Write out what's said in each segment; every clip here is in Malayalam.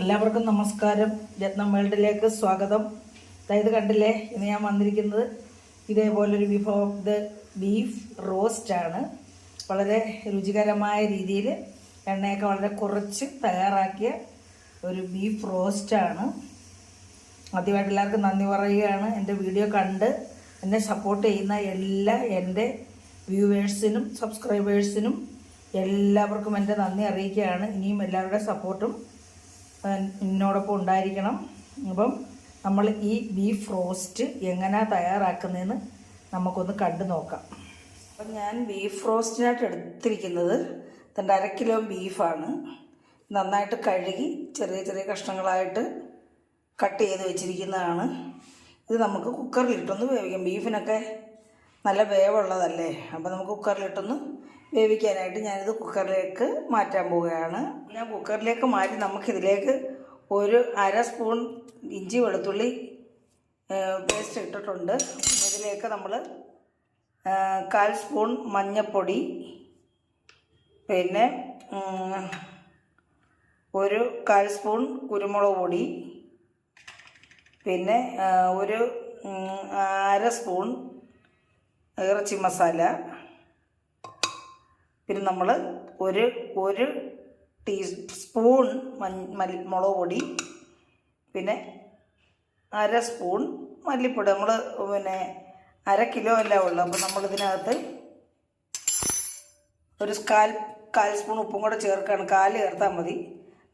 എല്ലാവർക്കും നമസ്കാരം. രത്നം വേൾഡിലേക്ക് സ്വാഗതം. അതായത് കണ്ടില്ലേ, ഇന്ന് ഞാൻ വന്നിരിക്കുന്നത് ഇതേപോലൊരു വിഭവം. ഇത് ബീഫ് റോസ്റ്റാണ്. വളരെ രുചികരമായ രീതിയിൽ എണ്ണയൊക്കെ വളരെ കുറച്ച് തയ്യാറാക്കിയ ഒരു ബീഫ് റോസ്റ്റാണ്. ആദ്യമായിട്ട് എല്ലാവർക്കും നന്ദി പറയുകയാണ്. എൻ്റെ വീഡിയോ കണ്ട് എന്നെ സപ്പോർട്ട് ചെയ്യുന്ന എല്ലാ എൻ്റെ വ്യൂവേഴ്സിനും സബ്സ്ക്രൈബേഴ്സിനും എല്ലാവർക്കും എൻ്റെ നന്ദി അറിയിക്കുകയാണ്. ഇനിയും എല്ലാവരുടെ സപ്പോർട്ടും എന്നോടൊപ്പം ഉണ്ടായിരിക്കണം. അപ്പം നമ്മൾ ഈ ബീഫ് റോസ്റ്റ് എങ്ങനെയാണ് തയ്യാറാക്കുന്നതെന്ന് നമുക്കൊന്ന് കണ്ടു നോക്കാം. അപ്പം ഞാൻ ബീഫ് റോസ്റ്റിനായിട്ട് എടുത്തിരിക്കുന്നത് 1/2 കിലോ ബീഫാണ്. നന്നായിട്ട് കഴുകി ചെറിയ ചെറിയ കഷ്ണങ്ങളായിട്ട് കട്ട് ചെയ്ത് വെച്ചിരിക്കുന്നതാണ്. ഇത് നമുക്ക് കുക്കറിലിട്ടൊന്ന് വേവിക്കാം. ബീഫിനൊക്കെ നല്ല വേവുള്ളതല്ലേ, അപ്പോൾ നമുക്ക് കുക്കറിലിട്ടൊന്ന് വേവിക്കാനായിട്ട് ഞാനിത് കുക്കറിലേക്ക് മാറ്റാൻ പോവുകയാണ്. ഞാൻ കുക്കറിലേക്ക് മാറ്റി നമുക്കിതിലേക്ക് ഒരു 1/2 സ്പൂൺ ഇഞ്ചി വെളുത്തുള്ളി പേസ്റ്റ് ഇട്ടിട്ടുണ്ട്. ഇതിലേക്ക് നമ്മൾ 1/4 സ്പൂൺ മഞ്ഞൾപ്പൊടി, പിന്നെ ഒരു 1/4 സ്പൂൺ കുരുമുളക് പൊടി, പിന്നെ ഒരു 1/2 സ്പൂൺ ഇറച്ചി മസാല, പിന്നെ നമ്മൾ ഒരു ടീസ്പൂൺ മുളക് പൊടി, പിന്നെ 1/2 സ്പൂൺ മല്ലിപ്പൊടി. നമ്മൾ പിന്നെ 1/2 കിലോ അല്ല ഉള്ളു. അപ്പോൾ നമ്മളിതിനകത്ത് ഒരു 1/4 സ്പൂൺ ഉപ്പും കൂടെ ചേർക്കുകയാണ്. 1/4 ചേർത്താൽ മതി.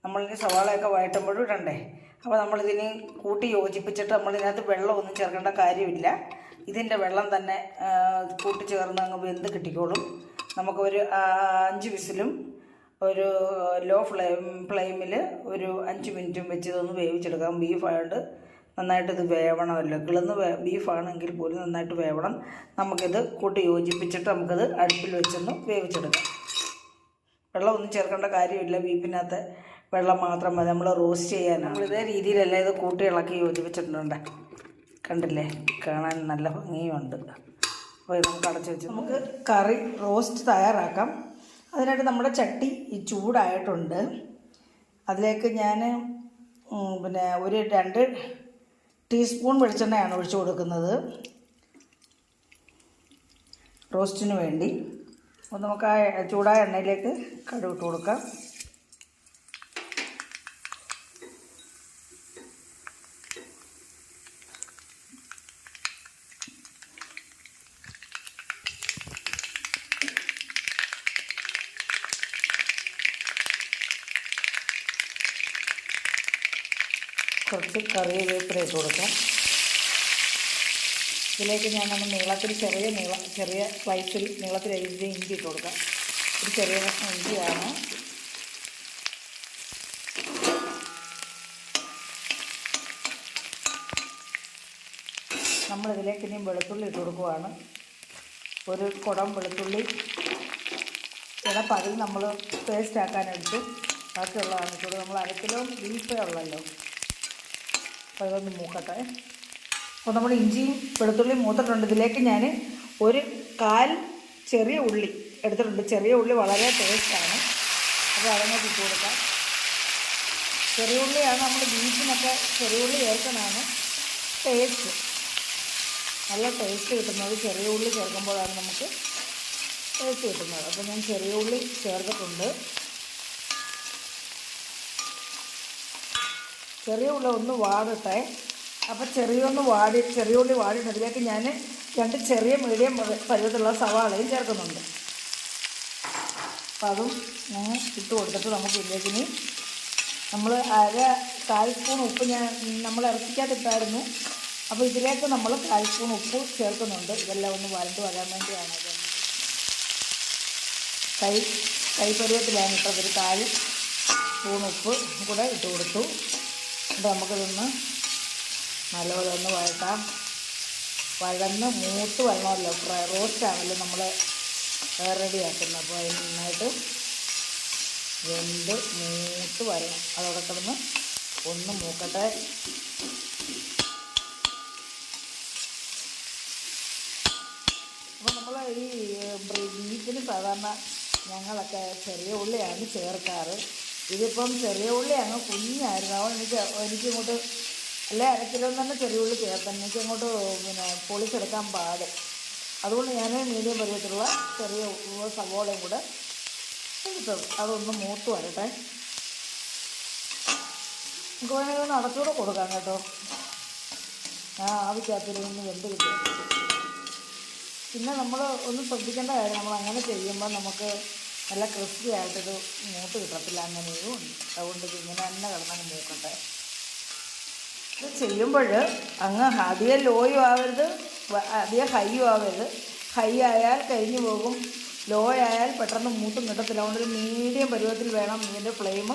നമ്മളിനി സവാളയൊക്കെ വഴറ്റുമ്പോഴും ഇടണ്ടേ. അപ്പോൾ നമ്മളിതിന് കൂട്ടി യോജിപ്പിച്ചിട്ട് നമ്മളിതിനകത്ത് വെള്ളമൊന്നും ചേർക്കേണ്ട കാര്യമില്ല. ഇതിൻ്റെ വെള്ളം തന്നെ കൂട്ടി ചേർന്ന് അങ്ങ് വെന്ത് കിട്ടിക്കോളും. നമുക്കൊരു 5 വിസിലും ഒരു ലോ ഫ്ലെയിമിൽ ഒരു 5 മിനിറ്റും വെച്ച് ഇതൊന്ന് വേവിച്ചെടുക്കാം. ബീഫായതുകൊണ്ട് നന്നായിട്ട് ഇത് വേവണമല്ലോ. കിളന്ന് ബീഫാണെങ്കിൽ പോലും നന്നായിട്ട് വേവണം. നമുക്കിത് കൂട്ടി യോജിപ്പിച്ചിട്ട് നമുക്കിത് അടുപ്പിൽ വെച്ചൊന്ന് വേവിച്ചെടുക്കാം. വെള്ളമൊന്നും ചേർക്കേണ്ട കാര്യമില്ല. ബീഫിനകത്ത് വെള്ളം മാത്രം മതി. നമ്മൾ റോസ്റ്റ് ചെയ്യാനാണ്. നമ്മളിതേ രീതിയിലല്ല ഇത് കൂട്ടി ഇളക്കി യോജിപ്പിച്ചിട്ടുണ്ട്. കണ്ടില്ലേ, കാണാൻ നല്ല ഭംഗിയുണ്ട്. അപ്പോൾ ഇത് നമുക്ക് അടച്ചു വെച്ച് നമുക്ക് കറി റോസ്റ്റ് തയ്യാറാക്കാം. അതിനായിട്ട് നമ്മുടെ ചട്ടി ചൂടായിട്ടുണ്ട്. അതിലേക്ക് ഞാൻ പിന്നെ ഒരു 2 ടീസ്പൂൺ വെളിച്ചെണ്ണയാണ് ഒഴിച്ചു കൊടുക്കുന്നത് റോസ്റ്റിന് വേണ്ടി. അപ്പോൾ നമുക്ക് ആ ചൂടായ എണ്ണയിലേക്ക് കടുക് ഇട്ട് കൊടുക്കാം. കുറച്ച് കറിവേപ്പില ഇട്ട് കൊടുക്കാം. ഇതിലേക്ക് ഞാനൊന്ന് നീളത്തിൽ ചെറിയ സ്ലൈസിൽ നീളത്തിൽ അരിഞ്ഞ ഇഞ്ചി ഇട്ട് കൊടുക്കാം. ഒരു ചെറിയ കഷ്ണം ഇഞ്ചിയാണ്. നമ്മളിതിലേക്ക് ഇനിയും വെളുത്തുള്ളി ഇട്ട് കൊടുക്കുവാണ്. ഒരു കുടം വെളുത്തുള്ളി ചിലപ്പോൾ അതിൽ നമ്മൾ പേസ്റ്റ് ആക്കാനെടുത്ത് ബാക്കിയുള്ളതാണ് ഇട്ടത്. നമ്മൾ 1/2 കിലോ ബീഫേ ഉള്ളല്ലോ. അപ്പോൾ ഇതൊന്ന് മൂക്കട്ടെ. അപ്പോൾ നമ്മൾ ഇഞ്ചിയും വെളുത്തുള്ളിയും മൂത്തിട്ടുണ്ട്. ഇതിലേക്ക് ഞാൻ ഒരു 1/4 ചെറിയ ഉള്ളി എടുത്തിട്ടുണ്ട്. ചെറിയ ഉള്ളി വളരെ ടേസ്റ്റാണ്. അപ്പോൾ അതങ്ങോട്ട് ഇട്ട് കൊടുക്കാം. ചെറിയ ഉള്ളിയാണ് നമ്മൾ ബീഫിനൊക്കെ ചെറിയ ഉള്ളി ചേർക്കുന്നതാണ് ടേസ്റ്റ്. നല്ല ടേസ്റ്റ് കിട്ടുന്നത് ചെറിയ ഉള്ളി ചേർക്കുമ്പോഴാണ് നമുക്ക് ടേസ്റ്റ് കിട്ടുന്നത്. അപ്പോൾ ഞാൻ ചെറിയ ഉള്ളി ചേർത്തിട്ടുണ്ട്. ചെറിയ ഉള്ളി ഒന്ന് വാടട്ടെ. അപ്പോൾ ചെറിയ ഉള്ളി വാടിയിട്ട് അതിലേക്ക് ഞാൻ 2 ചെറിയ മീഡിയം പരുവത്തിലുള്ള സവാളയും ചേർക്കുന്നുണ്ട്. അപ്പോൾ അതും ഞാൻ ഇട്ട് കൊടുത്തിട്ട് നമുക്ക് ഇതിലേക്ക് നമ്മൾ 1/4 സ്പൂൺ ഉപ്പ് നമ്മൾ ഇറച്ചിക്കകത്തിട്ടായിരുന്നു. അപ്പോൾ ഇതിലേക്ക് നമ്മൾ 1/4 സ്പൂൺ ഉപ്പ് ചേർക്കുന്നുണ്ട്. ഇതെല്ലാം ഒന്ന് വരണ്ട് വരാൻ വേണ്ടിയാണ്. കൈപ്പരുവത്തിലാണ് ഇട്ടത്. ഒരു 1/4 സ്പൂൺ ഉപ്പ് കൂടെ ഇട്ട് കൊടുത്തു. അപ്പോൾ നമുക്കിതൊന്ന് നല്ലപോലെ ഒന്ന് വഴട്ടാം. വഴന്ന് മൂത്ത് വരണമല്ലോ. റോസ്റ്റാണല്ലോ നമ്മൾ റെഡിയാക്കുന്നത്. അപ്പോൾ അതിന് നന്നായിട്ട് വെന്ത് മൂത്ത് വരണം. അതോടെ കിടന്ന് ഒന്ന് മൂക്കട്ടെ. അപ്പോൾ നമ്മൾ ഈ ബീഫിന് സാധാരണ ഞങ്ങളൊക്കെ ചെറിയ ഉള്ളിയാണ് ചേർക്കാറ്. ഇതിപ്പം ചെറിയ ഉള്ളി അങ്ങ് കുഞ്ഞായിരുന്നു. അതുകൊണ്ട് എനിക്കിങ്ങോട്ട് അല്ലെ 1/2 കിലോ തന്നെ ചെറിയ ഉള്ളി ചേർത്താൻ എനിക്കങ്ങോട്ട് പൊളിച്ചെടുക്കാൻ പാട്. അതുകൊണ്ട് ഞാൻ മീഡിയം പരുവത്തിലുള്ള ചെറിയ സവോളയും കൂടെ എടുത്തത്. അതൊന്ന് മൂത്ത് വരട്ടെ. നമുക്ക് വേണമെങ്കിൽ ഒന്ന് അടച്ചുകൂടെ കൊടുക്കാം കേട്ടോ. ആവിക്കകത്തിരുന്ന് വെന്ത് കിട്ടും. പിന്നെ നമ്മൾ ഒന്ന് ശ്രദ്ധിക്കേണ്ട കാര്യം, നമ്മൾ അങ്ങനെ ചെയ്യുമ്പോൾ നമുക്ക് നല്ല ക്രിസ്പി ആയിട്ടൊരു മൂത്ത് കിട്ടത്തില്ല. അങ്ങനെയും ഉണ്ട്. അതുകൊണ്ട് ഇങ്ങനെ തന്നെ കിടന്നങ്ങ് മൂക്കട്ടെ. ഇത് ചെയ്യുമ്പോൾ അങ്ങ് അധികം ലോയും ആവരുത്, അധികം ഹൈയും ആവരുത്. ഹൈ ആയാൽ കരിഞ്ഞു പോകും, ലോ ആയാൽ പെട്ടെന്ന് മൂത്തും കിട്ടത്തില്ല. അതുകൊണ്ടൊരു മീഡിയം പരുവത്തിൽ വേണം ഇതിൻ്റെ ഫ്ലെയിം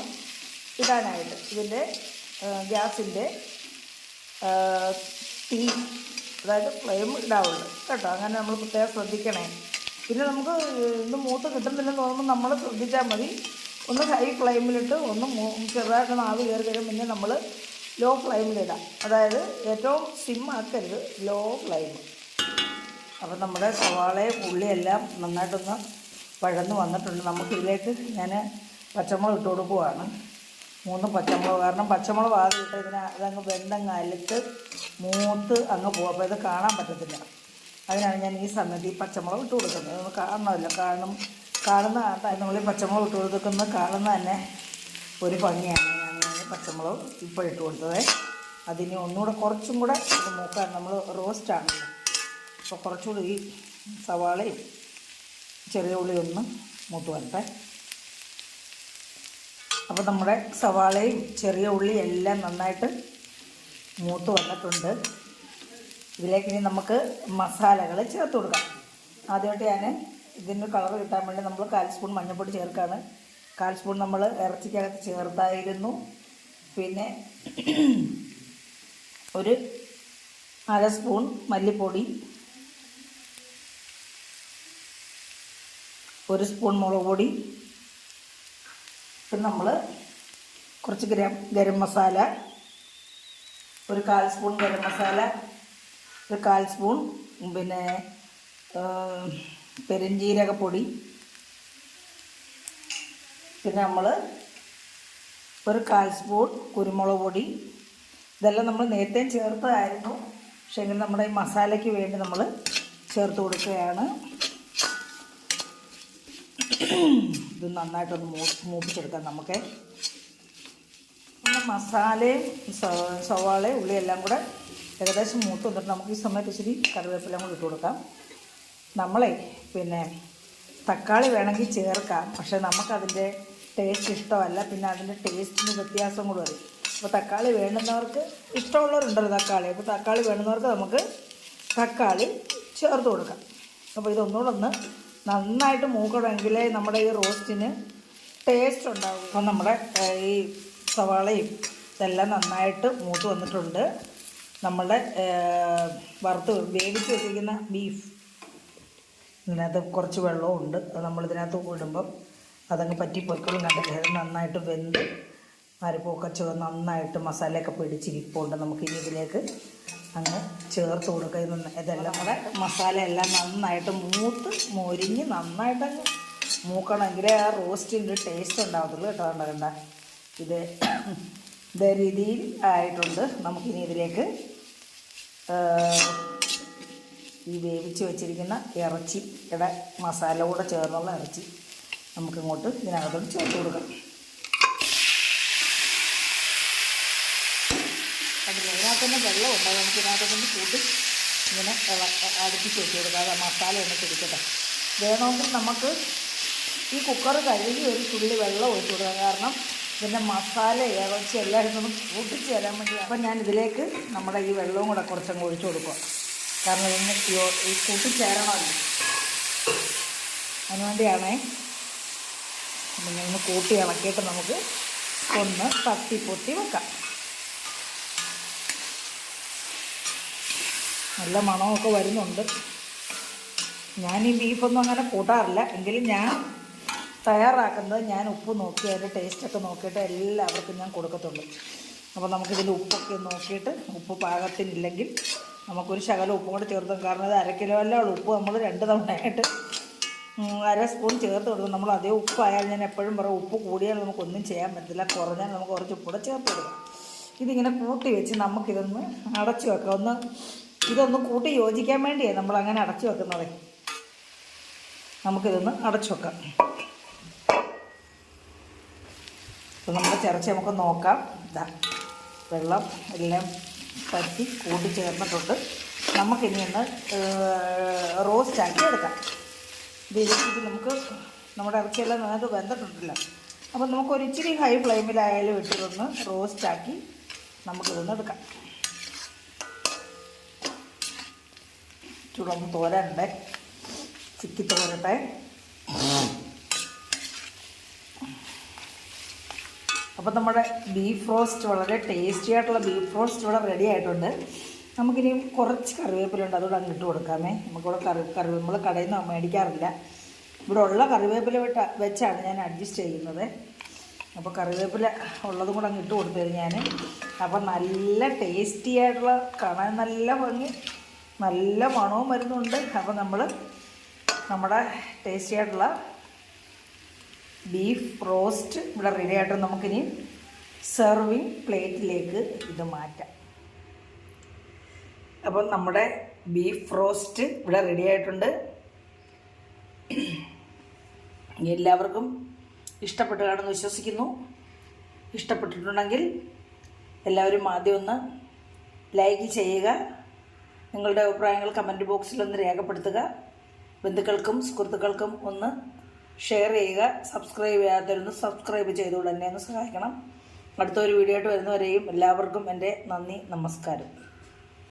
ഇടാനായിട്ട്. ഇതിൻ്റെ ഗ്യാസിൻ്റെ തീ, അതായത് ഫ്ലെയിം ഇടാവുള്ളൂ കേട്ടോ. അങ്ങനെ നമ്മൾ പ്രത്യേകം ശ്രദ്ധിക്കണേ. പിന്നെ നമുക്ക് ഇത് മൂത്ത് കിട്ടുന്നില്ലെന്ന് തോന്നുമ്പോൾ നമ്മൾ ശ്രദ്ധിച്ചാൽ മതി. ഒന്ന് ഹൈ ഫ്ലെയിമിലിട്ട് ഒന്ന് ചെറുതായിട്ടൊന്ന് ആവി കയറി കഴിയും. പിന്നെ നമ്മൾ ലോ ഫ്ലെയിമിലിടാം. അതായത് ഏറ്റവും സിം ആക്കരുത്, ലോ ഫ്ലെയിം. അപ്പം നമ്മുടെ സവാളയും ഉള്ളിയെല്ലാം നന്നായിട്ടൊന്ന് വഴന്ന് വന്നിട്ടുണ്ട്. നമുക്കിതിലേക്ക് ഞാൻ പച്ചമുളക് ഇട്ട് കൊടുക്കുവാണ്. 3 പച്ചമുളക്. കാരണം പച്ചമുളക് ആദ്യം ഇട്ട് അതങ്ങ് വെന്തങ്ങ് അലുത്ത് മൂത്ത് അങ്ങ് പോകും. അപ്പോൾ ഇത് കാണാൻ പറ്റത്തില്ല. അതിനാണ് ഞാൻ ഈ സമയത്ത് ഈ പച്ചമുളക് ഇട്ട് കൊടുക്കുന്നത്. നമ്മൾ കാണണമല്ലോ, കാണുന്ന നമ്മൾ പച്ചമുളക് ഇട്ട് കൊടുക്കുന്നത് കാണുന്ന തന്നെ ഒരു ഭംഗിയാണ്. ഞാൻ പച്ചമുളക് ഇപ്പോൾ ഇട്ട് കൊടുത്തത്. അതിന് ഒന്നുകൂടെ കുറച്ചും കൂടെ ഇത് മൂക്കാൻ, നമ്മൾ റോസ്റ്റാണല്ലോ, അപ്പോൾ കുറച്ചുകൂടി ഈ സവാളയും ചെറിയ ഉള്ളി ഒന്ന് മൂത്ത് വരട്ടെ. അപ്പോൾ നമ്മുടെ സവാളയും ചെറിയ ഉള്ളി എല്ലാം നന്നായിട്ട് മൂത്ത് വന്നിട്ടുണ്ട്. ഇതിലേക്ക് ഇനി നമുക്ക് മസാലകൾ ചേർത്ത് കൊടുക്കാം. ആദ്യമായിട്ട് ഞാൻ ഇതിന് കളർ കിട്ടാൻ വേണ്ടി നമ്മൾ 1/4 സ്പൂൺ മഞ്ഞൾപ്പൊടി ചേർക്കുകയാണ്. 1/4 സ്പൂൺ നമ്മൾ ഇറച്ചിക്കകത്ത് ചേർത്തായിരുന്നു. പിന്നെ ഒരു 1/2 സ്പൂൺ മല്ലിപ്പൊടി, 1 സ്പൂൺ മുളക് പൊടി, പിന്നെ നമ്മൾ കുറച്ച് ഗരം മസാല, ഒരു 1/4 സ്പൂൺ ഗരം മസാല, ഒരു 1/4 സ്പൂൺ പിന്നെ പെരുംജീരകപ്പൊടി, പിന്നെ നമ്മൾ ഒരു 1/4 സ്പൂൺ കുരുമുളക് പൊടി. ഇതെല്ലാം നമ്മൾ നേരത്തെ ചേർത്തതായിരുന്നു. പക്ഷേ എങ്കിൽ നമ്മുടെ ഈ മസാലയ്ക്ക് വേണ്ടി നമ്മൾ ചേർത്ത് കൊടുക്കുകയാണ്. ഇത് നന്നായിട്ടൊന്ന് മൂപ്പിച്ചെടുക്കാം നമുക്ക്. മസാലയും സവാളയും ഉള്ളിയെല്ലാം കൂടെ ഏകദേശം മൂത്ത് വന്നിട്ട് നമുക്ക് ഈ സമയത്ത് ഇച്ചിരി കറിവേപ്പിലയും കൂടി ഇട്ട് കൊടുക്കാം. നമ്മളെ പിന്നെ തക്കാളി വേണമെങ്കിൽ ചേർക്കാം, പക്ഷേ നമുക്കതിൻ്റെ ടേസ്റ്റ് ഇഷ്ടമല്ല. പിന്നെ അതിൻ്റെ ടേസ്റ്റിന് വ്യത്യാസം കൂടെ വരും. അപ്പോൾ തക്കാളി വേണ്ടുന്നവർക്ക്, ഇഷ്ടമുള്ളവരുണ്ടല്ലോ തക്കാളി, അപ്പോൾ തക്കാളി വേണ്ടുന്നവർക്ക് നമുക്ക് തക്കാളി ചേർത്ത് കൊടുക്കാം. അപ്പോൾ ഇതൊന്നുകൂടെ ഒന്ന് നന്നായിട്ട് മൂക്കണമെങ്കിലേ നമ്മുടെ ഈ റോസ്റ്റിന് ടേസ്റ്റ് ഉണ്ടാകും. അപ്പോൾ നമ്മുടെ ഈ സവാളയും ഇതെല്ലാം നന്നായിട്ട് മൂത്ത് വന്നിട്ടുണ്ട്. നമ്മളുടെ വറുത്ത് വേവിച്ച് വെച്ചിരിക്കുന്ന ബീഫ്, ഇതിനകത്ത് കുറച്ച് വെള്ളവും ഉണ്ട്. അത് നമ്മളിതിനകത്ത് ഇടുമ്പം അതങ്ങ് പറ്റിപ്പോയിക്കോളും. കണ്ടിട്ട് അത് നന്നായിട്ട് വെന്ത് അരപ്പൊക്കെ നന്നായിട്ട് മസാലയൊക്കെ പിടിച്ചിരിപ്പുണ്ട്. നമുക്കിനി ഇതിലേക്ക് അങ്ങ് ചേർത്ത് കൊടുക്കുക. ഇതെല്ലാം കൂടെ മസാലയെല്ലാം നന്നായിട്ട് മൂത്ത് മൊരിഞ്ഞ് നന്നായിട്ടങ്ങ് മൂക്കണമെങ്കിലേ ആ റോസ്റ്റിൻ്റെ ടേസ്റ്റ് ഉണ്ടാകത്തുള്ളൂ കേട്ടോ. കണ്ട ഇതേ രീതിയിൽ ആയിട്ടുണ്ട്. നമുക്കിനി ഇതിലേക്ക് ഈ വേവിച്ച് വെച്ചിരിക്കുന്ന ഇറച്ചിയുടെ മസാല കൂടെ ചേർന്നുള്ള ഇറച്ചി നമുക്കിങ്ങോട്ട് ഇതിനകത്തോട്ട് ചേർത്ത് കൊടുക്കാം. അതിനകത്ത് തന്നെ വെള്ളം ഉണ്ടാകും. നമുക്ക് ഇതിനകത്തൊന്ന് കൂട്ടി ഇങ്ങനെ അടുപ്പിച്ച് വെച്ച് കൊടുക്കാം. അത് മസാല ഒന്ന് പിടിക്കട്ടെ. വേണമെങ്കിൽ നമുക്ക് ഈ കുക്കർ കഴുകി ഒരു തുള്ളി വെള്ളം ഒഴിച്ച് കൊടുക്കാം. കാരണം ഇതിൻ്റെ മസാല ഇറച്ചി എല്ലാവരും ഒന്ന് കൂട്ടിച്ച് തരാൻ വേണ്ടി. അപ്പം ഞാൻ ഇതിലേക്ക് നമ്മുടെ ഈ വെള്ളവും കൂടെ കുറച്ചങ്ങ് ഒഴിച്ച് കൊടുക്കുക. കാരണം ഇതിന് ഈ കൂട്ടിച്ചേരണമല്ലോ, അതിനുവേണ്ടിയാണേ. ഒന്ന് കൂട്ടി ഇളക്കിയിട്ട് നമുക്ക് ഒന്ന് തട്ടിപ്പൊട്ടി വെക്കാം. നല്ല മണമൊക്കെ വരുന്നുണ്ട്. ഞാൻ ഈ ബീഫൊന്നും അങ്ങനെ കൂട്ടാറില്ല. എങ്കിലും ഞാൻ തയ്യാറാക്കുന്നത് ഞാൻ ഉപ്പ് നോക്കി അതിൻ്റെ ടേസ്റ്റൊക്കെ നോക്കിയിട്ട് എല്ലാവർക്കും ഞാൻ കൊടുക്കത്തുള്ളൂ. അപ്പോൾ നമുക്കിതിൽ ഉപ്പൊക്കെ നോക്കിയിട്ട് ഉപ്പ് പാകത്തിനില്ലെങ്കിൽ നമുക്കൊരു ശകലം ഉപ്പും കൂടെ ചേർത്തും. കാരണം ഇത് 1/2 കിലോ അല്ല ഉള്ളൂ. ഉപ്പ് നമ്മൾ 2 തവണയായിട്ട് അര സ്പൂൺ ചേർത്ത് കൊടുക്കും. നമ്മൾ അതേ ഉപ്പായാലും ഞാൻ എപ്പോഴും പറയും ഉപ്പ് കൂടിയാൽ നമുക്കൊന്നും ചെയ്യാൻ പറ്റില്ല, കുറഞ്ഞാൽ നമുക്ക് കുറച്ച് ഉപ്പൂടെ ചേർത്ത് കൊടുക്കാം. ഇതിങ്ങനെ കൂട്ടി വെച്ച് നമുക്കിതൊന്ന് അടച്ചു വെക്കാം. ഇതൊന്ന് കൂട്ടി യോജിക്കാൻ വേണ്ടിയാണ് നമ്മളങ്ങനെ അടച്ചു വെക്കുന്നത്. നമുക്കിതൊന്ന് അടച്ചു വെക്കാം. അപ്പോൾ നമ്മുടെ ചിറച്ചി നമുക്ക് നോക്കാം. ഇതാ വെള്ളം എല്ലാം പറ്റി കൂട്ടി ചേർന്നിട്ടുണ്ട്. നമുക്കിനി ഒന്ന് റോസ്റ്റാക്കി എടുക്കാം. ഇത് നമുക്ക് നമ്മുടെ ഇറച്ചിയെല്ലാം നന്നായിട്ട് വെന്തിട്ടുണ്ടല്ലോ. അപ്പോൾ നമുക്കൊരു ഇച്ചിരി ഹൈ ഫ്ലെയിമിലായാലും ഇട്ടിട്ടൊന്ന് റോസ്റ്റാക്കി നമുക്കിതൊന്ന് എടുക്കാം. ചൂടൊന്ന് തോരണ്ടേ, ചിക്കി തോരട്ടെ. അപ്പോൾ നമ്മുടെ ബീഫ് റോസ്റ്റ്, വളരെ ടേസ്റ്റി ആയിട്ടുള്ള ബീഫ് റോസ്റ്റ് ഇവിടെ റെഡി ആയിട്ടുണ്ട്. നമുക്കിനി കുറച്ച് കറിവേപ്പിലുണ്ട്, അതുകൂടെ അങ്ങ് ഇട്ട് കൊടുക്കാമേ. നമുക്കിവിടെ നമ്മൾ കടയിൽ നിന്ന് മേടിക്കാറില്ല, ഇവിടെ ഉള്ള കറിവേപ്പില വെച്ചാണ് ഞാൻ അഡ്ജസ്റ്റ് ചെയ്യുന്നത്. അപ്പോൾ കറിവേപ്പില ഉള്ളതും കൂടെ അങ്ങ് ഇട്ട് കൊടുത്തു കഴിഞ്ഞാൽ അപ്പോൾ നല്ല ടേസ്റ്റി ആയിട്ടുള്ള, കാണാൻ നല്ല ഭംഗി, നല്ല മണവും വരുന്നുണ്ട്. അപ്പോൾ നമ്മുടെ ടേസ്റ്റി ആയിട്ടുള്ള ബീഫ് റോസ്റ്റ് ഇവിടെ റെഡി ആയിട്ട് നമുക്കിനി സെർവിങ് പ്ലേറ്റിലേക്ക് ഇത് മാറ്റാം. അപ്പം നമ്മുടെ ബീഫ് റോസ്റ്റ് ഇവിടെ റെഡി ആയിട്ടുണ്ട്. എല്ലാവർക്കും ഇഷ്ടപ്പെട്ടു കാണുമെന്ന് വിശ്വസിക്കുന്നു. ഇഷ്ടപ്പെട്ടിട്ടുണ്ടെങ്കിൽ എല്ലാവരും ആദ്യം ഒന്ന് ലൈക്ക് ചെയ്യുക, നിങ്ങളുടെ അഭിപ്രായങ്ങൾ കമൻറ്റ് ബോക്സിലൊന്ന് രേഖപ്പെടുത്തുക, ബന്ധുക്കൾക്കും സുഹൃത്തുക്കൾക്കും ഒന്ന് ഷെയർ ചെയ്യുക, സബ്സ്ക്രൈബ് ചെയ്യാത്തവരൊന്ന് സബ്സ്ക്രൈബ് ചെയ്തുകൊണ്ട് എന്നെ ഒന്ന് സഹായിക്കണം. അടുത്തൊരു വീഡിയോ ആയിട്ട് വരുന്നവരെയും എല്ലാവർക്കും എൻ്റെ നന്ദി, നമസ്കാരം.